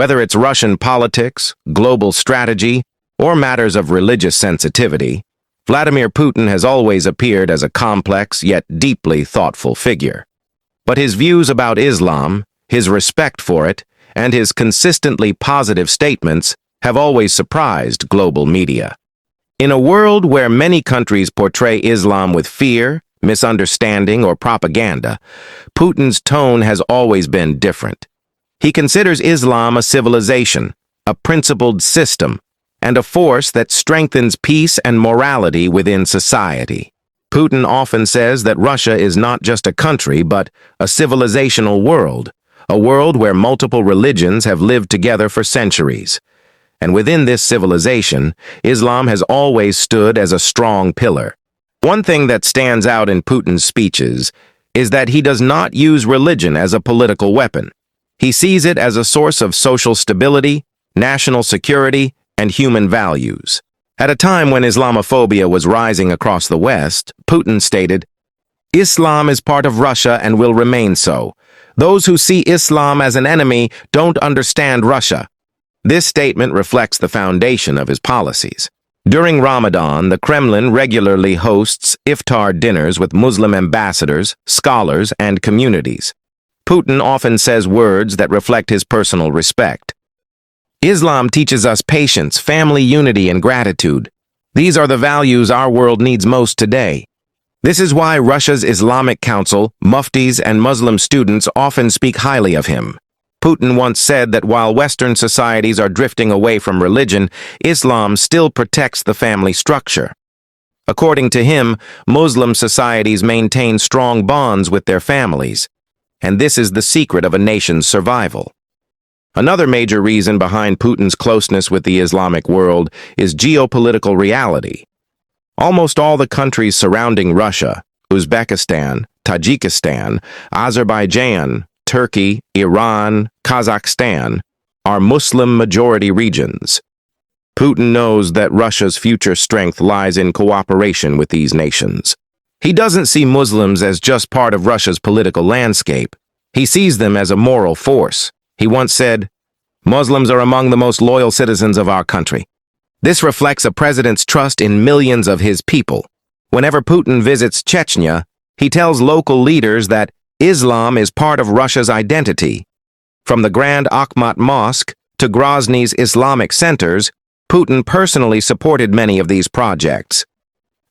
Whether it's Russian politics, global strategy, or matters of religious sensitivity, Vladimir Putin has always appeared as a complex yet deeply thoughtful figure. But his views about Islam, his respect for it, and his consistently positive statements have always surprised global media. In a world where many countries portray Islam with fear, misunderstanding, or propaganda, Putin's tone has always been different. He considers Islam a civilization, a principled system, and a force that strengthens peace and morality within society. Putin often says that Russia is not just a country, but a civilizational world, a world where multiple religions have lived together for centuries. And within this civilization, Islam has always stood as a strong pillar. One thing that stands out in Putin's speeches is that he does not use religion as a political weapon. He sees it as a source of social stability, national security, and human values. At a time when Islamophobia was rising across the West, Putin stated, "Islam is part of Russia and will remain so. Those who see Islam as an enemy don't understand Russia." This statement reflects the foundation of his policies. During Ramadan, the Kremlin regularly hosts iftar dinners with Muslim ambassadors, scholars, and communities. Putin often says words that reflect his personal respect. Islam teaches us patience, family unity, and gratitude. These are the values our world needs most today. This is why Russia's Islamic Council, muftis, and Muslim students often speak highly of him. Putin once said that while Western societies are drifting away from religion, Islam still protects the family structure. According to him, Muslim societies maintain strong bonds with their families, and this is the secret of a nation's survival. Another major reason behind Putin's closeness with the Islamic world is geopolitical reality. Almost all the countries surrounding Russia, Uzbekistan, Tajikistan, Azerbaijan, Turkey, Iran, Kazakhstan, are Muslim-majority regions. Putin knows that Russia's future strength lies in cooperation with these nations. He doesn't see Muslims as just part of Russia's political landscape. He sees them as a moral force. He once said, "Muslims are among the most loyal citizens of our country." This reflects a president's trust in millions of his people. Whenever Putin visits Chechnya, he tells local leaders that Islam is part of Russia's identity. From the Grand Akhmat Mosque to Grozny's Islamic centers, Putin personally supported many of these projects.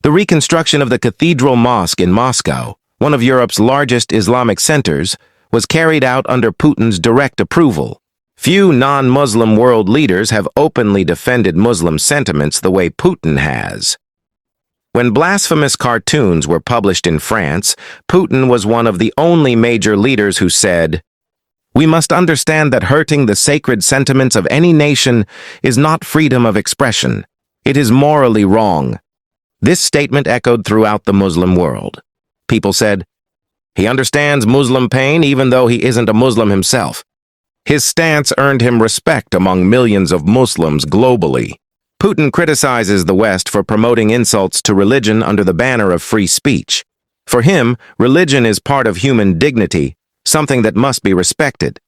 The reconstruction of the Cathedral Mosque in Moscow, one of Europe's largest Islamic centers, was carried out under Putin's direct approval. Few non-Muslim world leaders have openly defended Muslim sentiments the way Putin has. When blasphemous cartoons were published in France, Putin was one of the only major leaders who said, "We must understand that hurting the sacred sentiments of any nation is not freedom of expression. It is morally wrong." This statement echoed throughout the Muslim world. People said, "He understands Muslim pain even though he isn't a Muslim himself." His stance earned him respect among millions of Muslims globally. Putin criticizes the West for promoting insults to religion under the banner of free speech. For him, religion is part of human dignity, something that must be respected.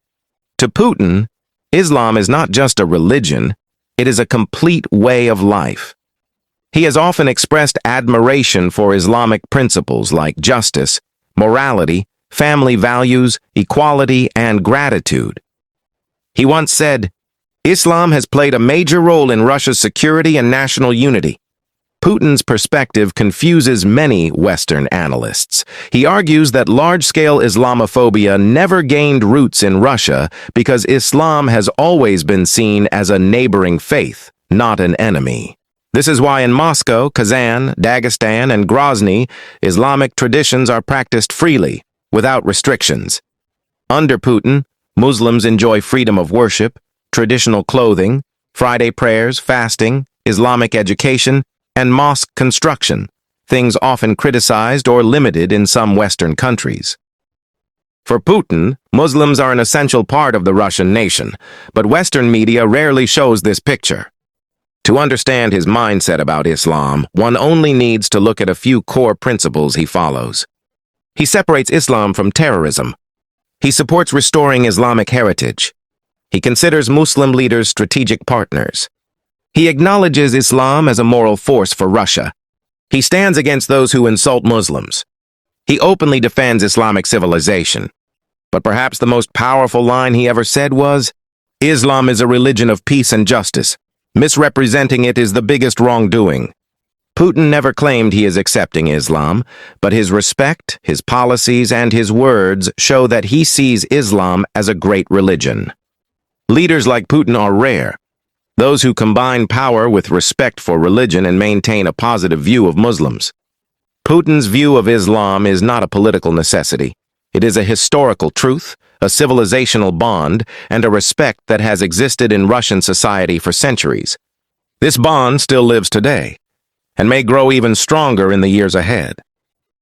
To Putin, Islam is not just a religion, it is a complete way of life. He has often expressed admiration for Islamic principles like justice, morality, family values, equality, and gratitude. He once said, "Islam has played a major role in Russia's security and national unity." Putin's perspective confuses many Western analysts. He argues that large-scale Islamophobia never gained roots in Russia because Islam has always been seen as a neighboring faith, not an enemy. This is why in Moscow, Kazan, Dagestan, and Grozny, Islamic traditions are practiced freely, without restrictions. Under Putin, Muslims enjoy freedom of worship, traditional clothing, Friday prayers, fasting, Islamic education, and mosque construction, things often criticized or limited in some Western countries. For Putin, Muslims are an essential part of the Russian nation, but Western media rarely shows this picture. To understand his mindset about Islam, one only needs to look at a few core principles he follows. He separates Islam from terrorism. He supports restoring Islamic heritage. He considers Muslim leaders strategic partners. He acknowledges Islam as a moral force for Russia. He stands against those who insult Muslims. He openly defends Islamic civilization. But perhaps the most powerful line he ever said was, "Islam is a religion of peace and justice. Misrepresenting it is the biggest wrongdoing." Putin never claimed he is accepting Islam, but his respect, his policies, and his words show that he sees Islam as a great religion. Leaders like Putin are rare. Those who combine power with respect for religion and maintain a positive view of Muslims. Putin's view of Islam is not a political necessity. It is a historical truth, a civilizational bond, and a respect that has existed in Russian society for centuries. This bond still lives today, and may grow even stronger in the years ahead.